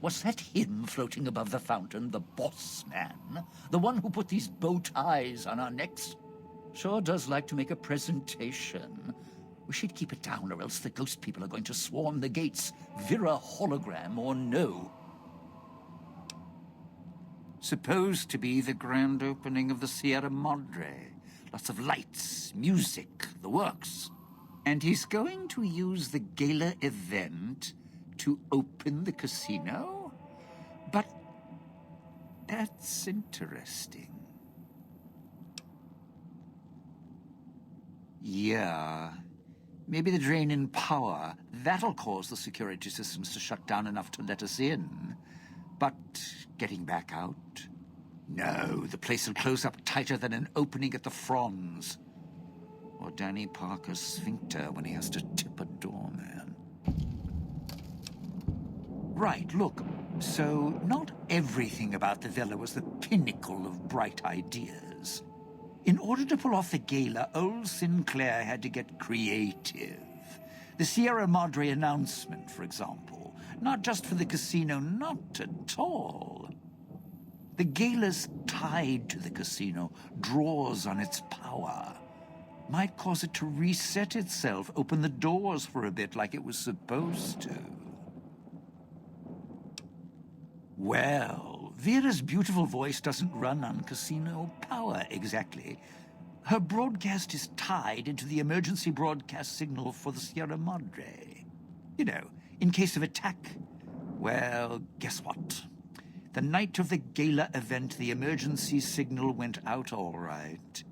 Was that him floating above the fountain, the boss man? The one who put these bow ties on our necks? Sure does like to make a presentation. We should keep it down, or else the ghost people are going to swarm the gates, Vira hologram or no. Supposed to be the grand opening of the Sierra Madre. Lots of lights, music, the works. And he's going to use the gala event to open the casino? But that's interesting. Yeah, maybe the drain in power. That'll cause the security systems to shut down enough to let us in. But getting back out? No, the place will close up tighter than an opening at the Fronds. Or Danny Parker's sphincter when he has to tip a doorman. Right, look. So, not everything about the villa was the pinnacle of bright ideas. In order to pull off the gala, old Sinclair had to get creative. The Sierra Madre announcement, for example. Not just for the casino, not at all. The gala's tied to the casino, draws on its power. Might cause it to reset itself, open the doors for a bit like it was supposed to. Well, Vera's beautiful voice doesn't run on casino power exactly. Her broadcast is tied into the emergency broadcast signal for the Sierra Madre. You know, in case of attack. Well, guess what? The night of the gala event, the emergency signal went out all right.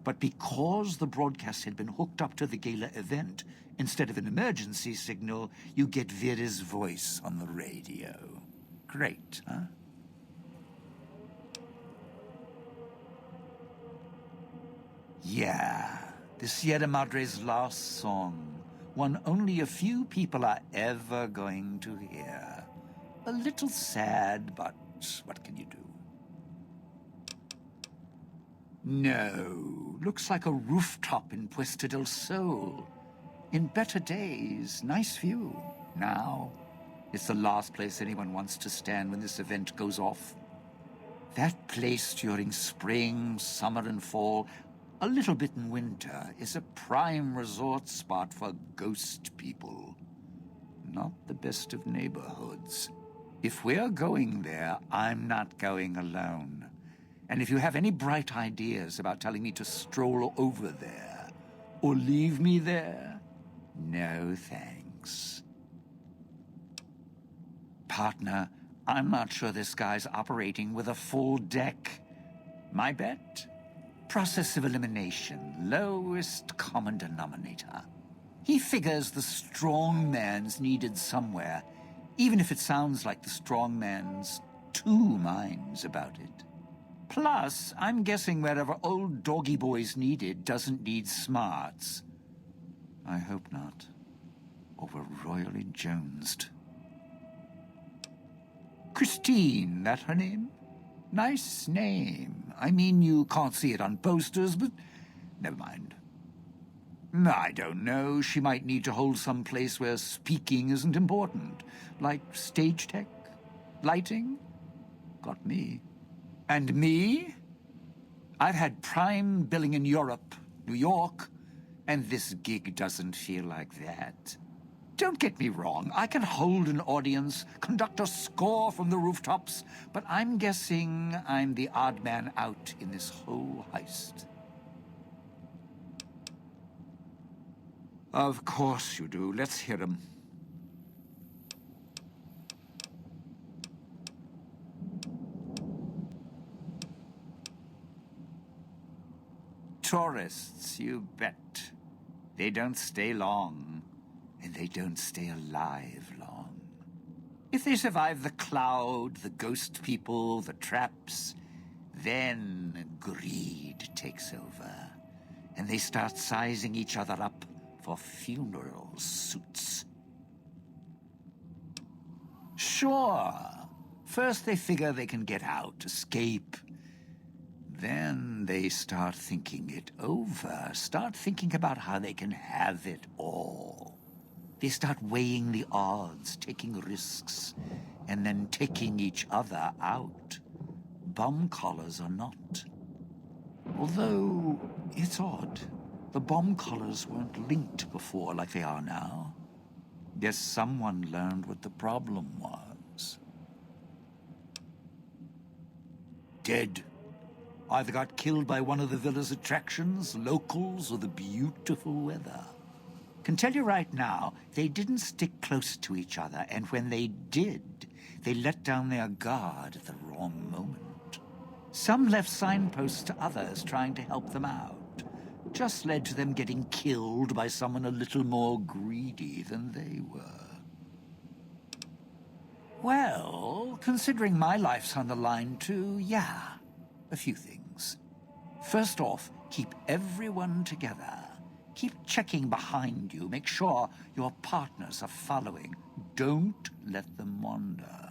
But because the broadcast had been hooked up to the gala event, instead of an emergency signal, you get Vera's voice on the radio. Great, huh? Yeah, the Sierra Madre's last song, one only a few people are ever going to hear. A little sad, but what can you do? No, looks like a rooftop in Puesta del Sol. In better days, nice view. Now, it's the last place anyone wants to stand when this event goes off. That place during spring, summer, and fall, a little bit in winter, is a prime resort spot for ghost people. Not the best of neighborhoods. If we're going there, I'm not going alone. And if you have any bright ideas about telling me to stroll over there, or leave me there, no thanks. Partner, I'm not sure this guy's operating with a full deck. My bet? Process of elimination, lowest common denominator. He figures the strong man's needed somewhere, even if it sounds like the strong man's two minds about it. Plus, I'm guessing wherever old doggy boy's needed doesn't need smarts. I hope not, or we're royally jonesed. Christine, that her name? Nice name. I mean, you can't see it on posters, but never mind. I don't know. She might need to hold some place where speaking isn't important. Like stage tech? Lighting? Got me. And me? I've had prime billing in Europe, New York, and this gig doesn't feel like that. Don't get me wrong, I can hold an audience, conduct a score from the rooftops, but I'm guessing I'm the odd man out in this whole heist. Of course you do. Let's hear 'em. Tourists, you bet. They don't stay long. And they don't stay alive long. If they survive the cloud, the ghost people, the traps, then greed takes over. And they start sizing each other up for funeral suits. Sure. First they figure they can get out, escape. Then they start thinking it over, start thinking about how they can have it all. They start weighing the odds, taking risks. and then taking each other out. Bomb collars are not. Although, it's odd. The bomb collars weren't linked before like they are now. Guess someone learned what the problem was. Dead. Either got killed by one of the villa's attractions, locals, or the beautiful weather. Can tell you right now, they didn't stick close to each other, and when they did, they let down their guard at the wrong moment. Some left signposts to others trying to help them out. Just led to them getting killed by someone a little more greedy than they were. Well, considering my life's on the line too, yeah, a few things. First off, keep everyone together. Keep checking behind you. Make sure your partners are following. Don't let them wander.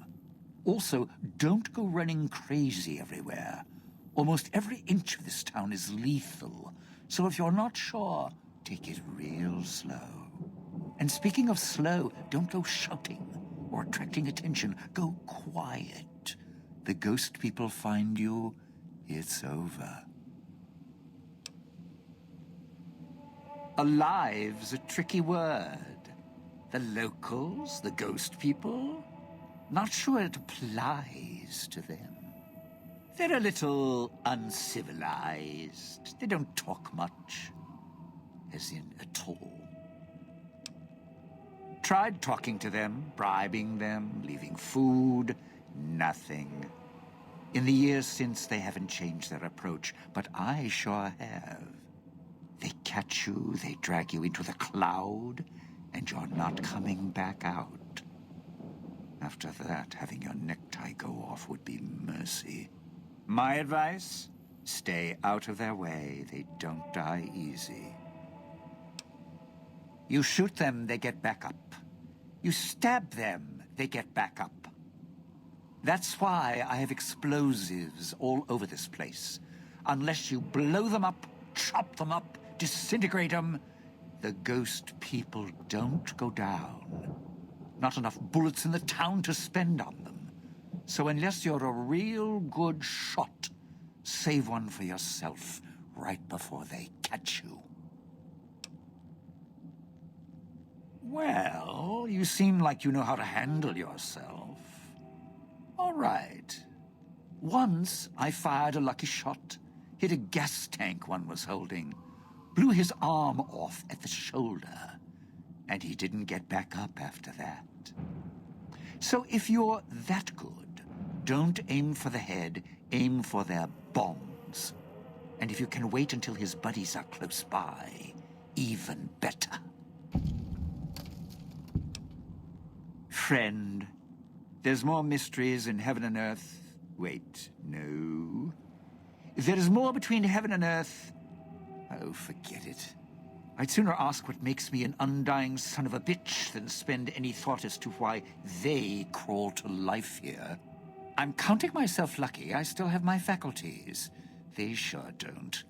Also, don't go running crazy everywhere. Almost every inch of this town is lethal. So if you're not sure, take it real slow. And speaking of slow, don't go shouting or attracting attention. Go quiet. The ghost people find you, it's over. Alive's a tricky word. The locals, the ghost people, not sure it applies to them. They're a little uncivilized. They don't talk much, as in at all. Tried talking to them, bribing them, leaving food, nothing. In the years since, they haven't changed their approach, but I sure have. They catch you, they drag you into the cloud, and you're not coming back out. After that, having your necktie go off would be mercy. My advice? Stay out of their way. They don't die easy. You shoot them, they get back up. You stab them, they get back up. That's why I have explosives all over this place. Unless you blow them up, chop them up, disintegrate them, the ghost people don't go down. Not enough bullets in the town to spend on them. So unless you're a real good shot, save one for yourself right before they catch you. Well, you seem like you know how to handle yourself. All right. Once I fired a lucky shot, hit a gas tank one was holding, blew his arm off at the shoulder, and he didn't get back up after that. So if you're that good, don't aim for the head, aim for their bombs. And if you can wait until his buddies are close by, even better. Friend, there's more mysteries in heaven and earth. Wait, no. There is more between heaven and earth. Oh, forget it. I'd sooner ask what makes me an undying son of a bitch than spend any thought as to why they crawl to life here. I'm counting myself lucky I still have my faculties. They sure don't.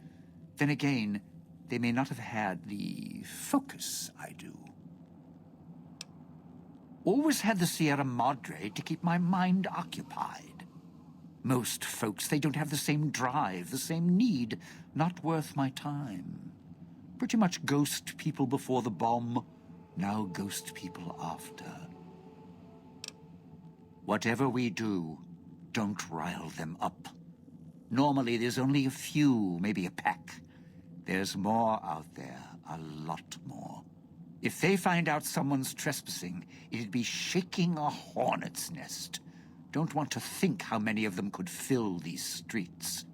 Then again, they may not have had the focus I do. Always had the Sierra Madre to keep my mind occupied. Most folks, they don't have the same drive, the same need. Not worth my time. Pretty much ghost people before the bomb, now ghost people after. Whatever we do, don't rile them up. Normally, there's only a few, maybe a pack. There's more out there, a lot more. If they find out someone's trespassing, it'd be shaking a hornet's nest. Don't want to think how many of them could fill these streets.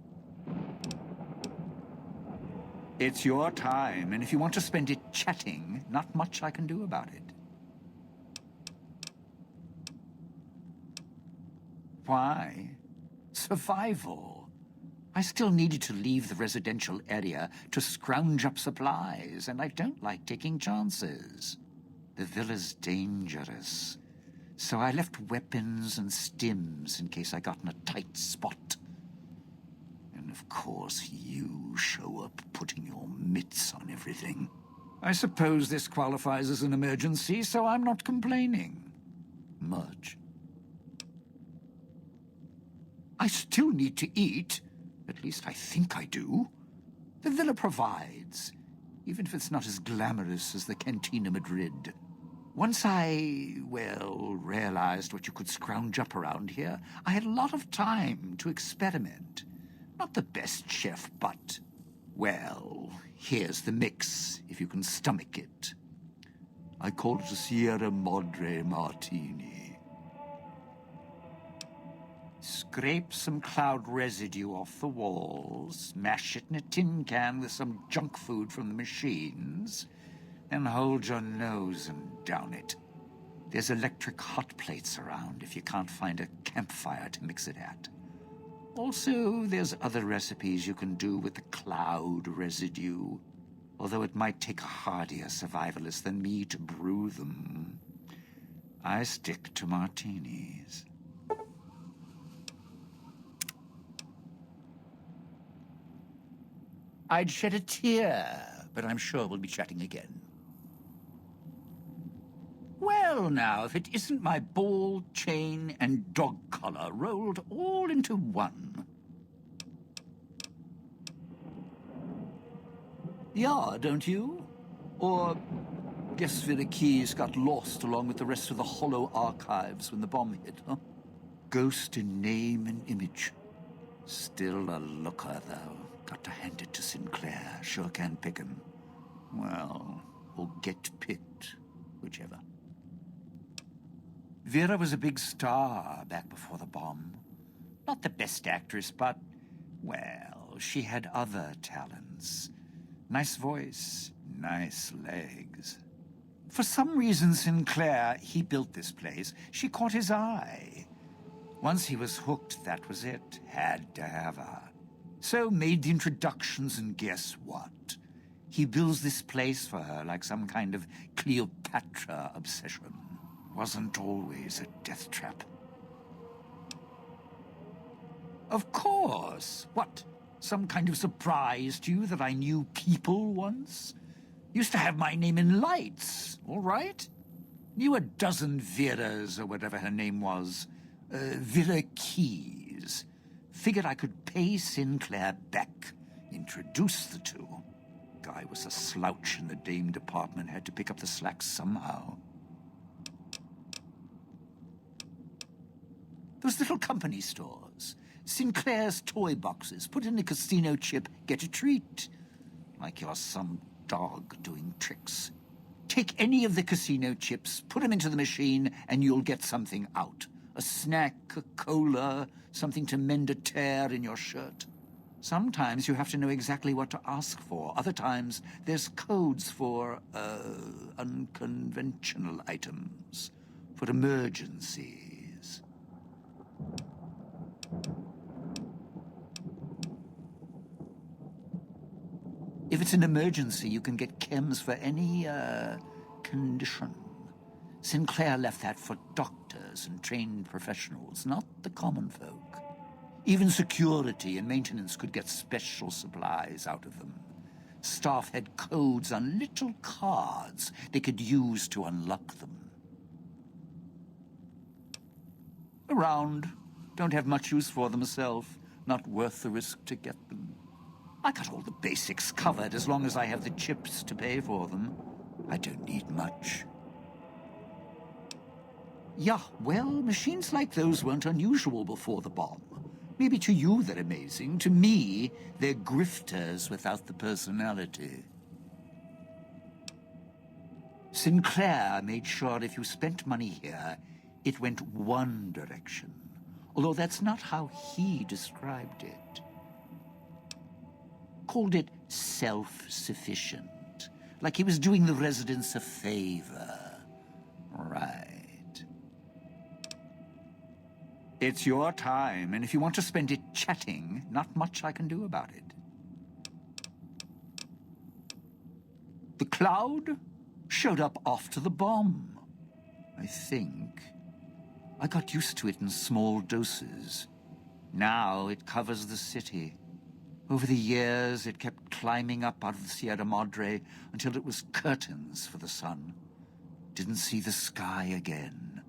It's your time, and if you want to spend it chatting, not much I can do about it. Why? Survival. I still needed to leave the residential area to scrounge up supplies, and I don't like taking chances. The villa's dangerous, so I left weapons and stims in case I got in a tight spot. And of course, you show up putting your mitts on everything. I suppose this qualifies as an emergency, so I'm not complaining. Much. I still need to eat. At least I think I do. The villa provides, even if it's not as glamorous as the Cantina Madrid. Once I, well, realized what you could scrounge up around here, I had a lot of time to experiment. Not the best chef, but, well, here's the mix, if you can stomach it. I call it a Sierra Madre Martini. Scrape some cloud residue off the walls, mash it in a tin can with some junk food from the machines, then hold your nose and down it. There's electric hot plates around if you can't find a campfire to mix it at. Also, there's other recipes you can do with the cloud residue, although it might take a hardier survivalist than me to brew them. I stick to martinis. I'd shed a tear, but I'm sure we'll be chatting again. Well, now, if it isn't my ball, chain, and dog collar rolled all into one. Yeah, don't you? Or guess Vera Keys got lost along with the rest of the hollow archives when the bomb hit, huh? Ghost in name and image. Still a looker, though. Got to hand it to Sinclair. Sure can pick him. Well, or get picked. Whichever. Vera was a big star back before the bomb. Not the best actress, but, well, she had other talents. Nice voice, nice legs. For some reason, Sinclair, he built this place. She caught his eye. Once he was hooked, that was it. Had to have her. So made the introductions, and guess what? He builds this place for her like some kind of Cleopatra obsession. Wasn't always a death trap. Of course. What? Some kind of surprise to you that I knew people once? Used to have my name in lights, all right? Knew a dozen Veras, or whatever her name was. Vera Keys. Figured I could pay Sinclair back, introduce the two. Guy was a slouch in the dame department, had to pick up the slack somehow. Those little company stores. Sinclair's toy boxes. Put in a casino chip, get a treat. Like you're some dog doing tricks. Take any of the casino chips, put them into the machine, and you'll get something out. A snack, a cola, something to mend a tear in your shirt. Sometimes you have to know exactly what to ask for. Other times, there's codes for, unconventional items. For emergencies. If it's an emergency, you can get chems for any, condition. Sinclair left that for doctors and trained professionals, not the common folk. Even security and maintenance could get special supplies out of them. Staff had codes on little cards they could use to unlock them. Around. Don't have much use for them myself. Not worth the risk to get them. I got all the basics covered as long as I have the chips to pay for them. I don't need much. Yeah, well, machines like those weren't unusual before the bomb. Maybe to you they're amazing. To me, they're grifters without the personality. Sinclair made sure if you spent money here, it went one direction. Although that's not how he described it. Called it self-sufficient. Like he was doing the residents a favor. Right. It's your time, and if you want to spend it chatting, not much I can do about it. The cloud showed up after the bomb, I think. I got used to it in small doses. Now it covers the city. Over the years, it kept climbing up out of the Sierra Madre until it was curtains for the sun. Didn't see the sky again.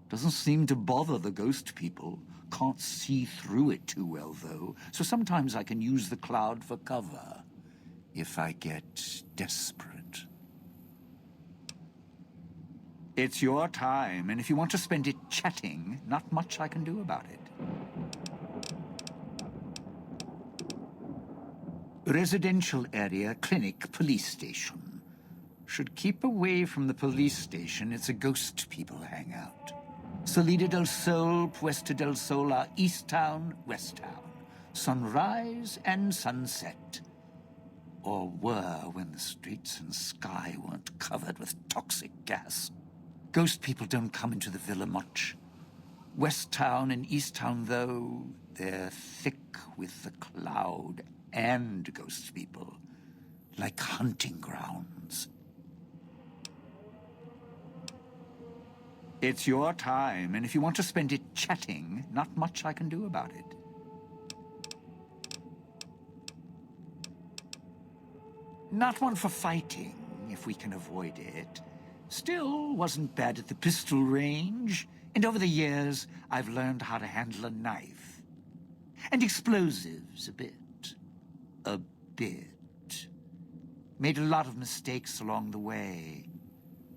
Doesn't seem to bother the ghost people. can't see through it too well, though, so sometimes I can use the cloud for cover, if I get desperate. It's your time, and if you want to spend it chatting, not much I can do about it. Residential area, clinic, police station. Should keep away from the police station. It's a ghost people hangout. Salida del Sol, Puesta del Sol are East Town, West Town. Sunrise and sunset. Or were when the streets and sky weren't covered with toxic gas. Ghost people don't come into the villa much. West Town and East Town, though, they're thick with the cloud and ghost people, like hunting grounds. It's your time, and if you want to spend it chatting, not much I can do about it. Not one for fighting, if we can avoid it. Still, wasn't bad at the pistol range, and over the years, I've learned how to handle a knife. And explosives, a bit. A bit. Made a lot of mistakes along the way.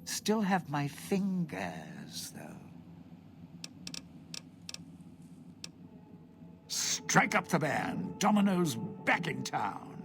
Still have my fingers, though. Strike up the band. Domino's back in town.